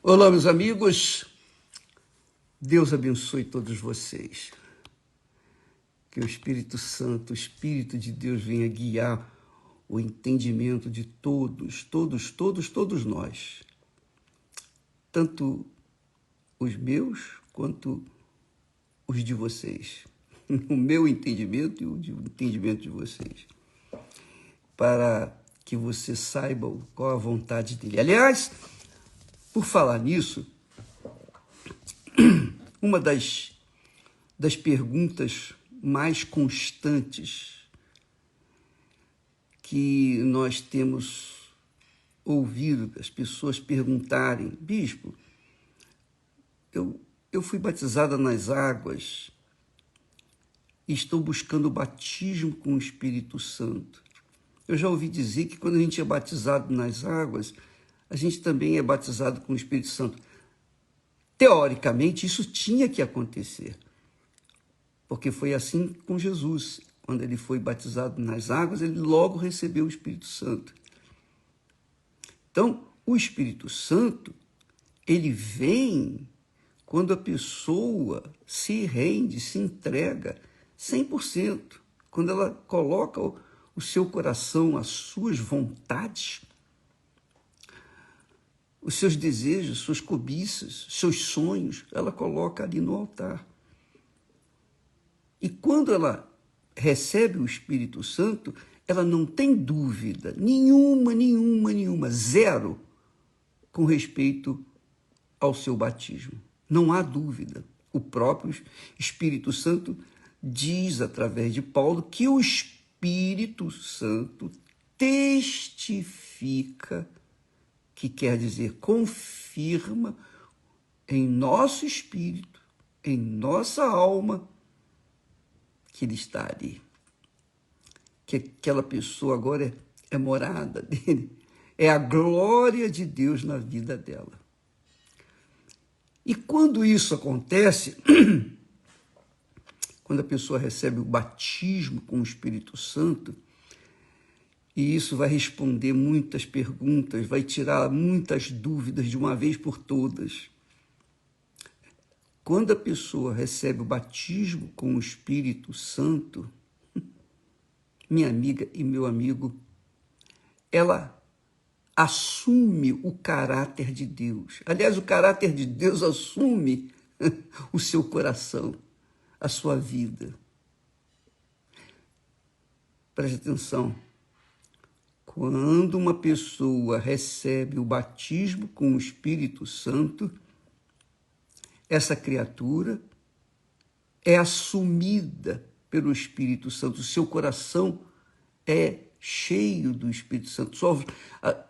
Olá, meus amigos. Deus abençoe todos vocês. Que o Espírito Santo, o Espírito de Deus venha guiar o entendimento de todos nós. Tanto os meus quanto os de vocês. O meu entendimento e o entendimento de vocês. Para que você saiba qual a vontade dele. Aliás, por falar nisso, uma das perguntas mais constantes que nós temos ouvido as pessoas perguntarem: bispo, eu fui batizada nas águas e estou buscando o batismo com o Espírito Santo. Eu já ouvi dizer que quando a gente é batizado nas águas, a gente também é batizado com o Espírito Santo. Teoricamente, isso tinha que acontecer, porque foi assim com Jesus. Quando ele foi batizado nas águas, ele logo recebeu o Espírito Santo. Então, o Espírito Santo, ele vem quando a pessoa se rende, se entrega 100%, quando ela coloca o seu coração, as suas vontades, os seus desejos, suas cobiças, seus sonhos, ela coloca ali no altar. E quando ela recebe o Espírito Santo, ela não tem dúvida nenhuma, zero, com respeito ao seu batismo. Não há dúvida. O próprio Espírito Santo diz, através de Paulo, que o Espírito Santo testifica, que quer dizer confirma em nosso espírito, em nossa alma, que ele está ali. Que aquela pessoa agora é morada dele. É a glória de Deus na vida dela. E quando isso acontece, quando a pessoa recebe o batismo com o Espírito Santo, e isso vai responder muitas perguntas, vai tirar muitas dúvidas de uma vez por todas. Quando a pessoa recebe o batismo com o Espírito Santo, minha amiga e meu amigo, ela assume o caráter de Deus. Aliás, o caráter de Deus assume o seu coração, a sua vida. Preste atenção. Quando uma pessoa recebe o batismo com o Espírito Santo, essa criatura é assumida pelo Espírito Santo. O seu coração é cheio do Espírito Santo.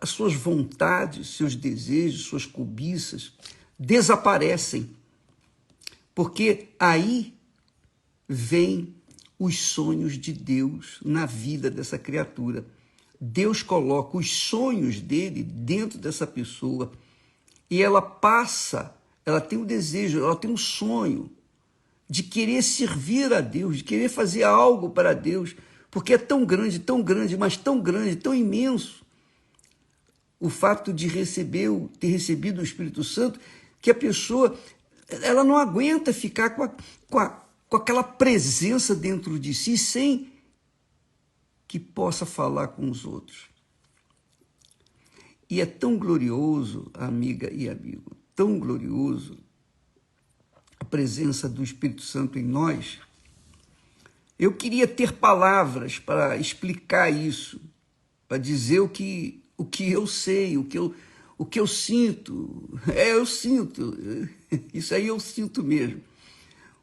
As suas vontades, seus desejos, suas cobiças desaparecem. Porque aí vêm os sonhos de Deus na vida dessa criatura. Deus coloca os sonhos dele dentro dessa pessoa e ela passa, ela tem um desejo, ela tem um sonho de querer servir a Deus, de querer fazer algo para Deus, porque é tão grande, mas tão grande, tão imenso o fato de ter recebido o Espírito Santo, que a pessoa ela não aguenta ficar com aquela presença dentro de si sem que possa falar com os outros. E é tão glorioso, amiga e amigo, tão glorioso a presença do Espírito Santo em nós. Eu queria ter palavras para explicar isso, para dizer o que eu sei, o que eu sinto. Eu sinto, isso aí eu sinto mesmo.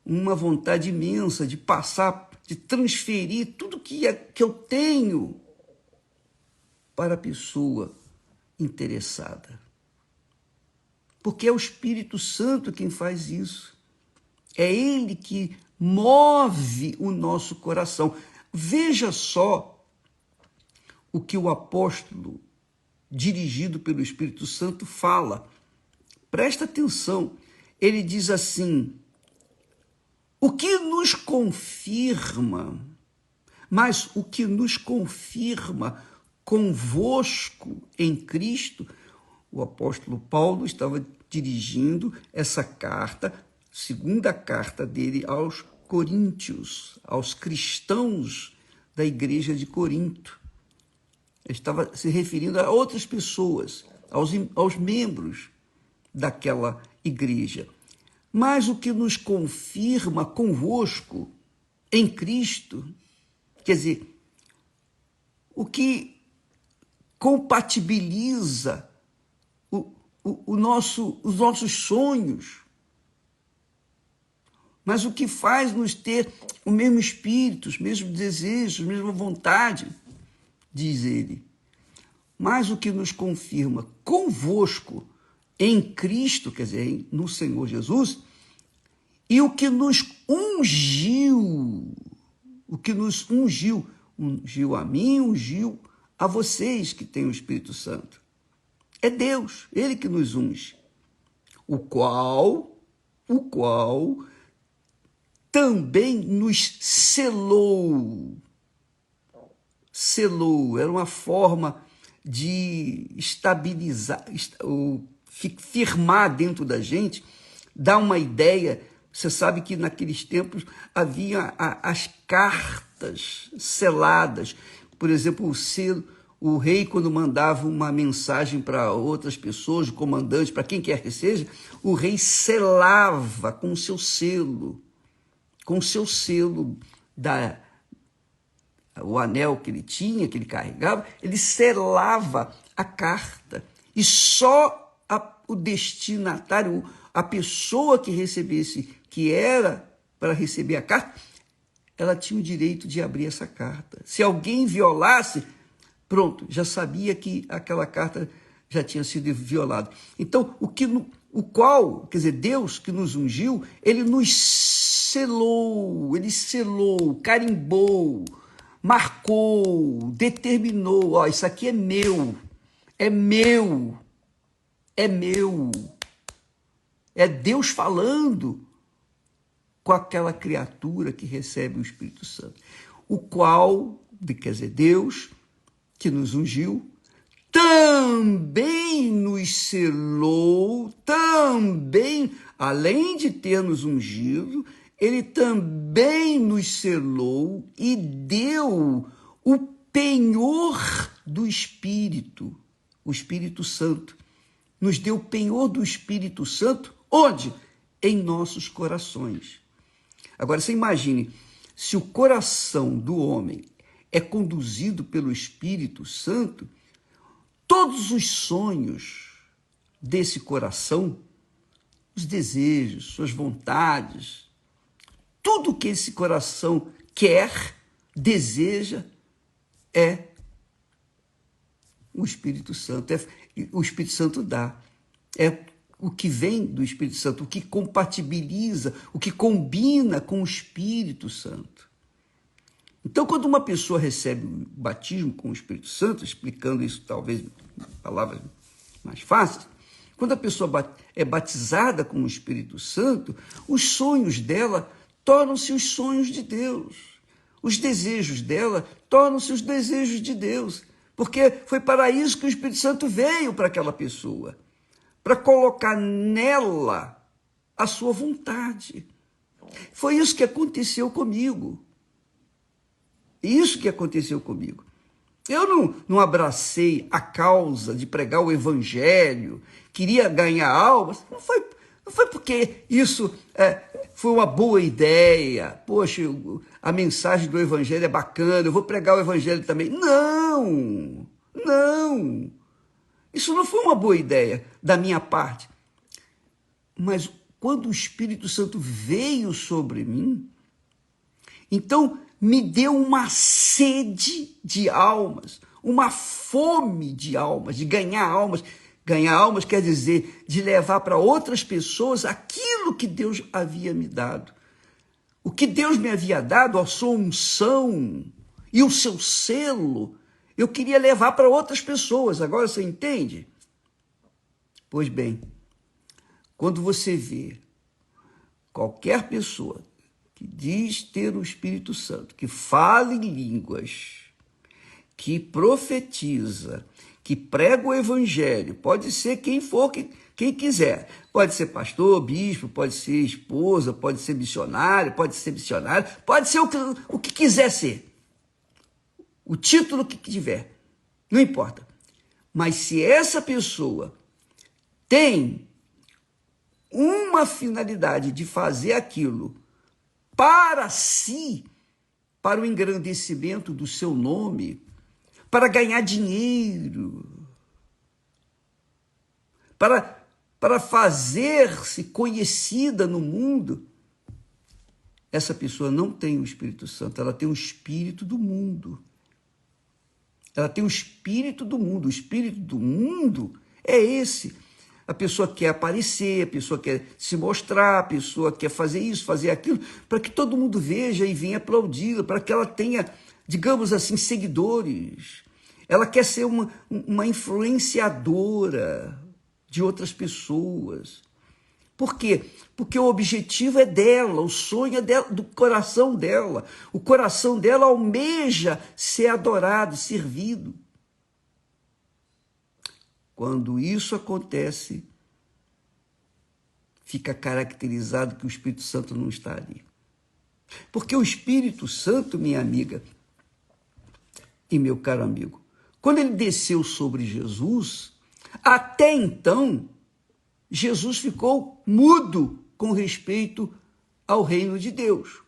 Uma vontade imensa de passar, de transferir tudo que eu tenho para a pessoa interessada. Porque é o Espírito Santo quem faz isso. É ele que move o nosso coração. Veja só o que o apóstolo, dirigido pelo Espírito Santo, fala. Presta atenção. Ele diz assim: o que nos confirma, mas o que nos confirma convosco em Cristo, o apóstolo Paulo estava dirigindo essa carta, segunda carta dele aos coríntios, aos cristãos da igreja de Corinto. Ele estava se referindo a outras pessoas, aos membros daquela igreja. Mas o que nos confirma convosco em Cristo, quer dizer, o que compatibiliza os nossos sonhos, mas o que faz nos ter o mesmo espírito, os mesmos desejos, a mesma vontade, diz ele. Mas o que nos confirma convosco em Cristo, quer dizer, no Senhor Jesus, e o que nos ungiu, ungiu a mim, ungiu a vocês que têm o Espírito Santo. É Deus, Ele que nos unge, o qual também nos selou. Selou, era uma forma de estabilizar, firmar dentro da gente, dar uma ideia. Você sabe que naqueles tempos havia as cartas seladas. Por exemplo, o rei, quando mandava uma mensagem para outras pessoas, o comandante, para quem quer que seja, o rei selava com o seu selo, o anel que ele tinha, que ele carregava, ele selava a carta. E só o destinatário, a pessoa que recebesse, que era para receber a carta, ela tinha o direito de abrir essa carta. Se alguém violasse, pronto, já sabia que aquela carta já tinha sido violada. Então, quer dizer, Deus que nos ungiu, ele nos selou, carimbou, marcou, determinou, ó, isso aqui é meu, é meu, é meu. É Deus falando com aquela criatura que recebe o Espírito Santo, o qual, quer dizer, Deus que nos ungiu, também nos selou, também, além de ter nos ungido, ele também nos selou e deu o penhor do Espírito, o Espírito Santo. Nos deu o penhor do Espírito Santo, onde? Em nossos corações. Agora, você imagine, se o coração do homem é conduzido pelo Espírito Santo, todos os sonhos desse coração, os desejos, suas vontades, tudo que esse coração quer, deseja, é o Espírito Santo. O Espírito Santo dá. É o que vem do Espírito Santo, o que compatibiliza, o que combina com o Espírito Santo. Então, quando uma pessoa recebe o batismo com o Espírito Santo, explicando isso talvez em palavras mais fáceis, quando a pessoa é batizada com o Espírito Santo, os sonhos dela tornam-se os sonhos de Deus. Os desejos dela tornam-se os desejos de Deus. Porque foi para isso que o Espírito Santo veio para aquela pessoa, para colocar nela a sua vontade. Foi isso que aconteceu comigo. Isso que aconteceu comigo. Eu não abracei a causa de pregar o evangelho, queria ganhar almas. Não foi porque isso foi uma boa ideia. Poxa, a mensagem do evangelho é bacana, eu vou pregar o evangelho também. Não. Isso não foi uma boa ideia da minha parte. Mas quando o Espírito Santo veio sobre mim, então me deu uma sede de almas, uma fome de almas, de ganhar almas. Ganhar almas quer dizer de levar para outras pessoas aquilo que Deus havia me dado. O que Deus me havia dado, a sua unção e o seu selo, eu queria levar para outras pessoas. Agora você entende? Pois bem, quando você vê qualquer pessoa que diz ter o Espírito Santo, que fala em línguas, que profetiza, que prega o evangelho, pode ser quem for, quem quiser. Pode ser pastor, bispo, pode ser esposa, pode ser missionário, pode ser o que quiser ser. O título que tiver, não importa. Mas se essa pessoa tem uma finalidade de fazer aquilo para si, para o engrandecimento do seu nome, para ganhar dinheiro, para fazer-se conhecida no mundo, essa pessoa não tem o Espírito Santo, ela tem o espírito do mundo. Ela tem o espírito do mundo. O espírito do mundo é esse. A pessoa quer aparecer, a pessoa quer se mostrar, a pessoa quer fazer isso, fazer aquilo, para que todo mundo veja e venha aplaudi-la, para que ela tenha, digamos assim, seguidores. Ela quer ser uma influenciadora de outras pessoas. Por quê? Porque o objetivo é dela, o sonho é dela, do coração dela. O coração dela almeja ser adorado, servido. Quando isso acontece, fica caracterizado que o Espírito Santo não está ali. Porque o Espírito Santo, minha amiga e meu caro amigo, quando ele desceu sobre Jesus, até então, Jesus ficou mudo com respeito ao reino de Deus.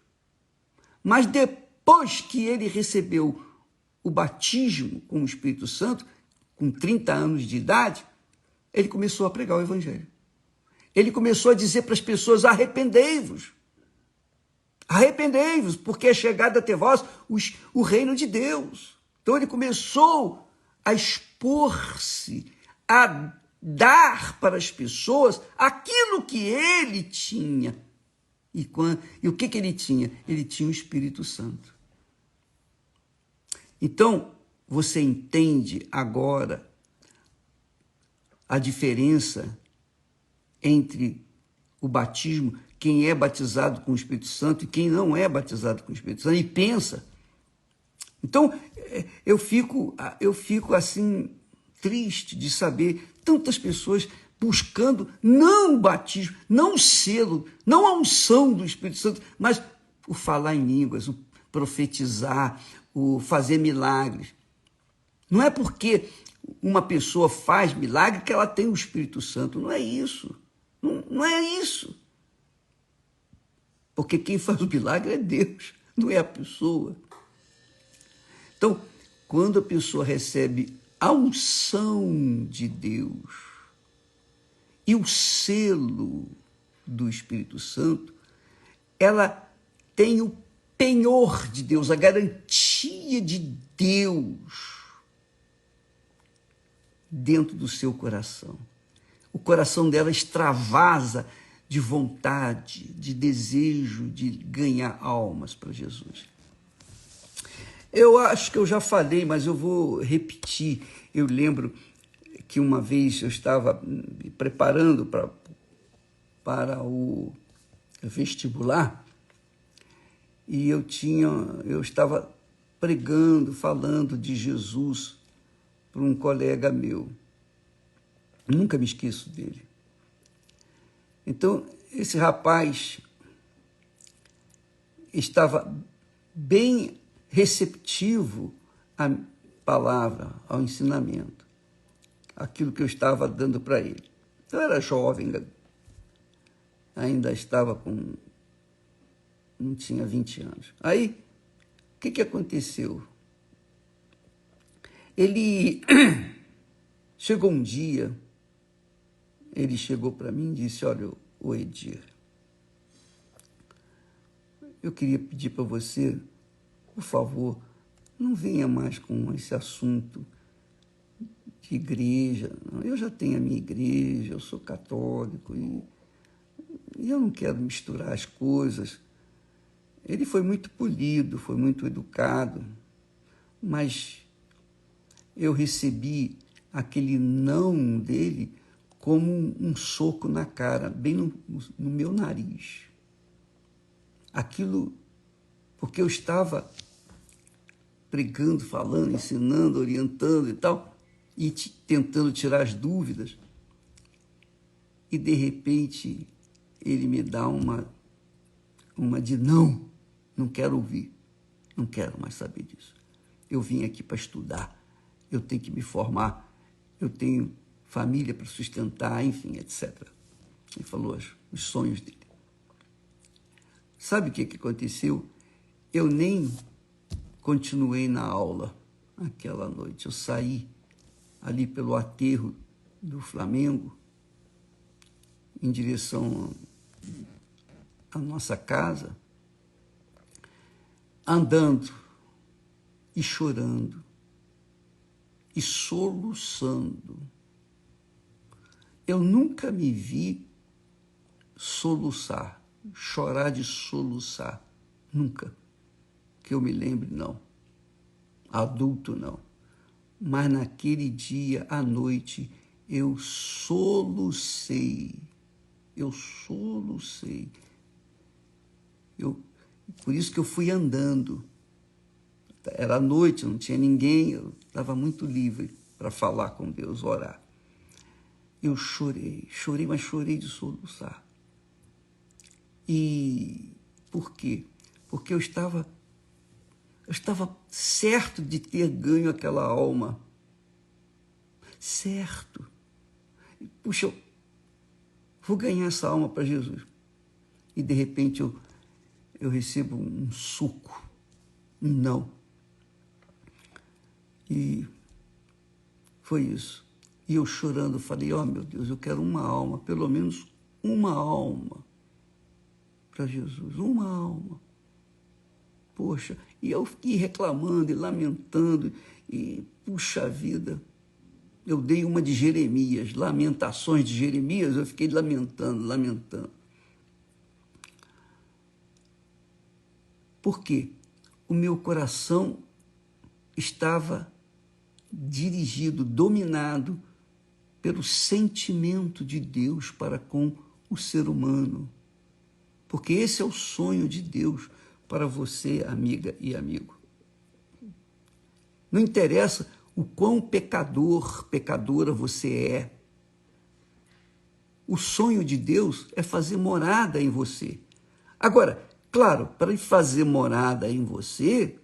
Mas depois que ele recebeu o batismo com o Espírito Santo, com 30 anos de idade, ele começou a pregar o evangelho. Ele começou a dizer para as pessoas: arrependei-vos. Arrependei-vos, porque é chegado até vós o reino de Deus. Então ele começou a expor-se, a dar para as pessoas aquilo que ele tinha. E o que ele tinha? Ele tinha o Espírito Santo. Então, você entende agora a diferença entre o batismo, quem é batizado com o Espírito Santo e quem não é batizado com o Espírito Santo, e pensa. Então, eu fico assim, triste de saber tantas pessoas buscando não o batismo, não o selo, não a unção do Espírito Santo, mas o falar em línguas, o profetizar, o fazer milagres. Não é porque uma pessoa faz milagre que ela tem o Espírito Santo, não é isso. Não é isso. Porque quem faz o milagre é Deus, não é a pessoa. Então, quando a pessoa recebe a unção de Deus e o selo do Espírito Santo, ela tem o penhor de Deus, a garantia de Deus dentro do seu coração. O coração dela extravasa de vontade, de desejo de ganhar almas para Jesus. Eu acho que eu já falei, mas eu vou repetir. Eu lembro que uma vez eu estava me preparando para o vestibular e eu estava pregando, falando de Jesus para um colega meu. Nunca me esqueço dele. Então, esse rapaz estava bem receptivo à palavra, ao ensinamento, aquilo que eu estava dando para ele. Eu era jovem, ainda estava não tinha 20 anos. Aí, o que aconteceu? Ele chegou um dia, ele chegou para mim e disse: olha, ô Edir, eu queria pedir para você, por favor, não venha mais com esse assunto de igreja. Eu já tenho a minha igreja, eu sou católico e eu não quero misturar as coisas. Ele foi muito polido, foi muito educado, mas eu recebi aquele não dele como um soco na cara, bem no meu nariz. Aquilo, porque eu estava pregando, falando, ensinando, orientando e tal, e tentando tirar as dúvidas. E, de repente, ele me dá uma de não quero ouvir, não quero mais saber disso. Eu vim aqui para estudar, eu tenho que me formar, eu tenho família para sustentar, enfim, etc. Ele falou os sonhos dele. Sabe o que aconteceu? Eu nem continuei na aula aquela noite. Eu saí ali pelo aterro do Flamengo, em direção à nossa casa, andando e chorando e soluçando. Eu nunca me vi soluçar, chorar de soluçar, nunca. Que eu me lembre, não. Adulto, não. Mas naquele dia, à noite, eu solucei. Eu solucei. Por isso que eu fui andando. Era noite, não tinha ninguém, eu estava muito livre para falar com Deus, orar. Eu chorei, mas chorei de soluçar. E por quê? Porque eu estava certo de ter ganho aquela alma. Certo. Puxa, eu vou ganhar essa alma para Jesus. E, de repente, eu recebo um suco, um não. E foi isso. E eu chorando, falei, meu Deus, eu quero uma alma, pelo menos uma alma para Jesus, uma alma. Poxa, e eu fiquei reclamando e lamentando, e puxa vida, eu dei uma de Jeremias, Lamentações de Jeremias, eu fiquei lamentando. Por quê? O meu coração estava dirigido, dominado pelo sentimento de Deus para com o ser humano. Porque esse é o sonho de Deus para você, amiga e amigo. Não interessa o quão pecadora você é. O sonho de Deus é fazer morada em você. Agora, claro, para ele fazer morada em você,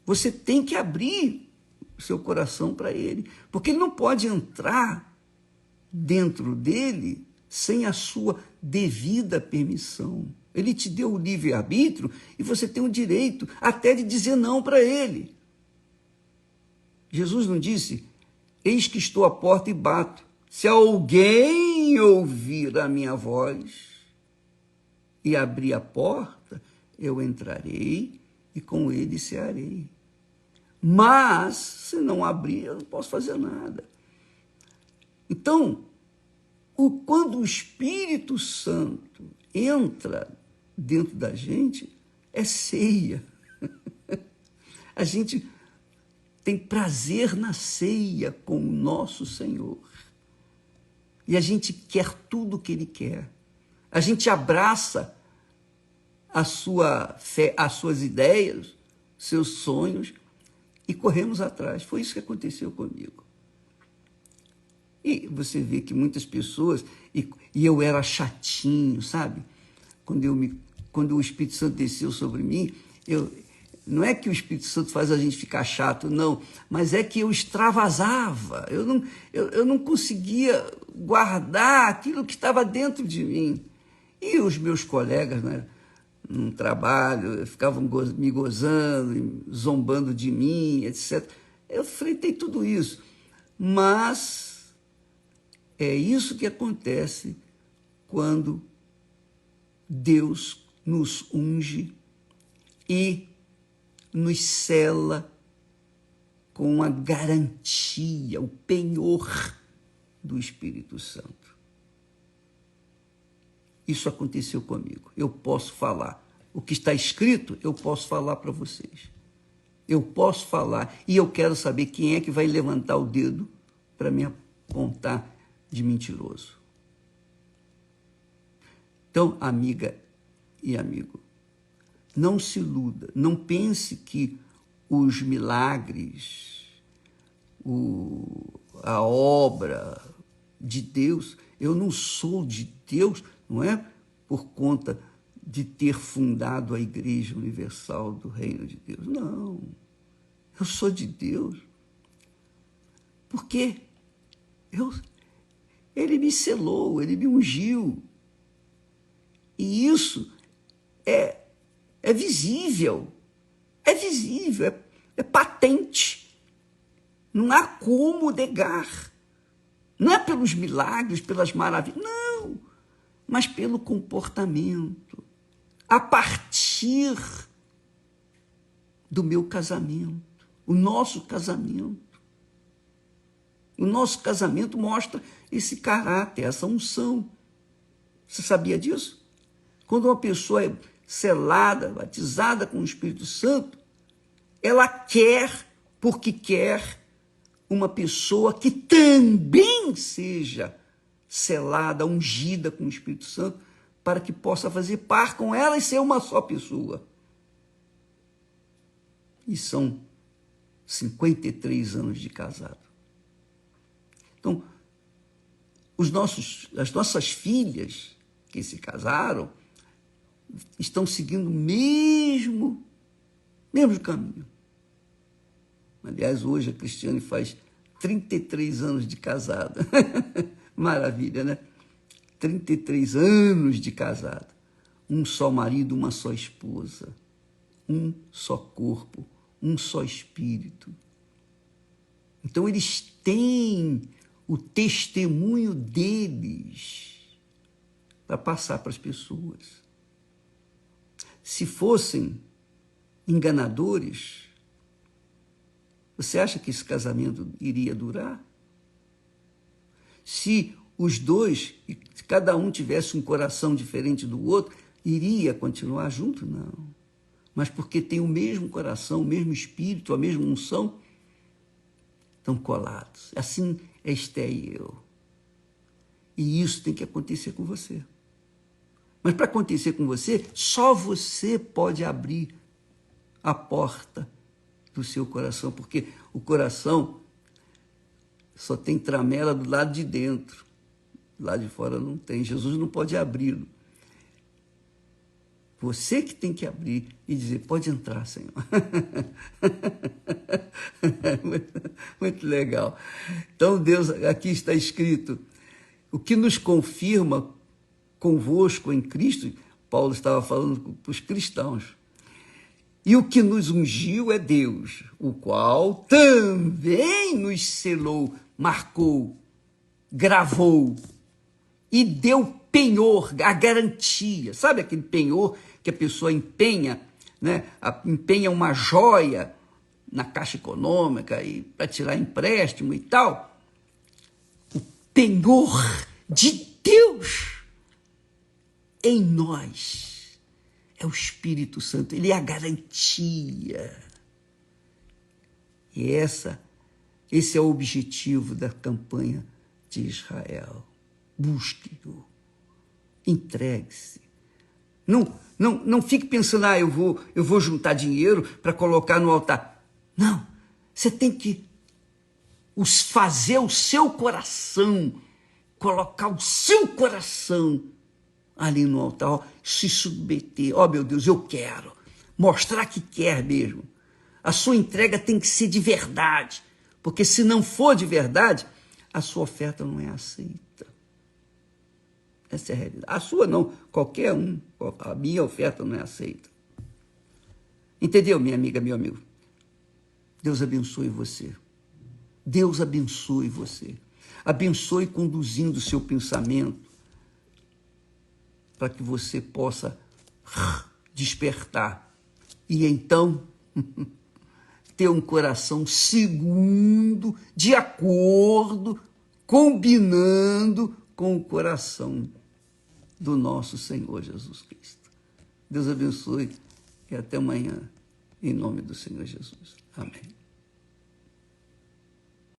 você tem que abrir o seu coração para ele, porque ele não pode entrar dentro dele sem a sua devida permissão. Ele te deu o livre-arbítrio e você tem o direito até de dizer não para ele. Jesus não disse, eis que estou à porta e bato. Se alguém ouvir a minha voz e abrir a porta, eu entrarei e com ele cearei. Mas, se não abrir, eu não posso fazer nada. Então, quando o Espírito Santo entra dentro da gente, é ceia. A gente tem prazer na ceia com o nosso Senhor. E a gente quer tudo o que Ele quer. A gente abraça a sua fé, as suas ideias, seus sonhos, e corremos atrás. Foi isso que aconteceu comigo. E você vê que muitas pessoas, e eu era chatinho, sabe? Quando o Espírito Santo desceu sobre mim, não é que o Espírito Santo faz a gente ficar chato, não, mas é que eu extravasava, eu não conseguia guardar aquilo que estava dentro de mim. E os meus colegas, né, no trabalho, ficavam me gozando, zombando de mim, etc. Eu enfrentei tudo isso, mas é isso que acontece quando Deus nos unge e nos sela com a garantia, o penhor do Espírito Santo. Isso aconteceu comigo. Eu posso falar. O que está escrito, eu posso falar para vocês. Eu posso falar e eu quero saber quem é que vai levantar o dedo para me apontar de mentiroso. Então, amiga e amigo, não se iluda, não pense que os milagres, a obra de Deus. Eu não sou de Deus, não é por conta de ter fundado a Igreja Universal do Reino de Deus. Não, eu sou de Deus porque Ele me selou, Ele me ungiu. E isso é visível, é patente. Não há como negar. Não é pelos milagres, pelas maravilhas, não, mas pelo comportamento. A partir do meu casamento, o nosso casamento. O nosso casamento mostra esse caráter, essa unção. Você sabia disso? Quando uma pessoa é selada, batizada com o Espírito Santo, ela quer, porque quer, uma pessoa que também seja selada, ungida com o Espírito Santo, para que possa fazer par com ela e ser uma só pessoa. E são 53 anos de casado. Então, as nossas filhas que se casaram estão seguindo o mesmo caminho. Aliás, hoje a Cristiane faz 33 anos de casada. Maravilha, né? 33 anos de casada. Um só marido, uma só esposa. Um só corpo, um só espírito. Então, eles têm o testemunho deles para passar para as pessoas. Se fossem enganadores, você acha que esse casamento iria durar? Se os dois, se cada um tivesse um coração diferente do outro, iria continuar junto? Não. Mas porque tem o mesmo coração, o mesmo espírito, a mesma unção, estão colados. Assim é Esté e eu. E isso tem que acontecer com você. Mas para acontecer com você, só você pode abrir a porta do seu coração, porque o coração só tem tramela do lado de dentro. Do lado de fora não tem. Jesus não pode abri-lo. Você que tem que abrir e dizer, pode entrar, Senhor. Muito legal. Então, Deus, aqui está escrito, o que nos confirma convosco em Cristo, Paulo estava falando para os cristãos, e o que nos ungiu é Deus, o qual também nos selou, marcou, gravou e deu penhor, a garantia. Sabe aquele penhor que a pessoa empenha, né? Empenha uma joia na Caixa Econômica e para tirar empréstimo e tal? O penhor de Deus em nós é o Espírito Santo, ele é a garantia. E esse é o objetivo da campanha de Israel. Busque-o, entregue-se. Não fique pensando, eu vou juntar dinheiro para colocar no altar. Não, você tem que fazer o seu coração, colocar o seu coração ali no altar, se submeter. Meu Deus, eu quero. Mostrar que quer mesmo. A sua entrega tem que ser de verdade, porque se não for de verdade, a sua oferta não é aceita. Essa é a realidade. A sua não, qualquer um. A minha oferta não é aceita. Entendeu, minha amiga, meu amigo? Deus abençoe você. Deus abençoe você. Abençoe conduzindo o seu pensamento para que você possa despertar e então ter um coração segundo, de acordo, combinando com o coração do nosso Senhor Jesus Cristo. Deus abençoe e até amanhã, em nome do Senhor Jesus. Amém.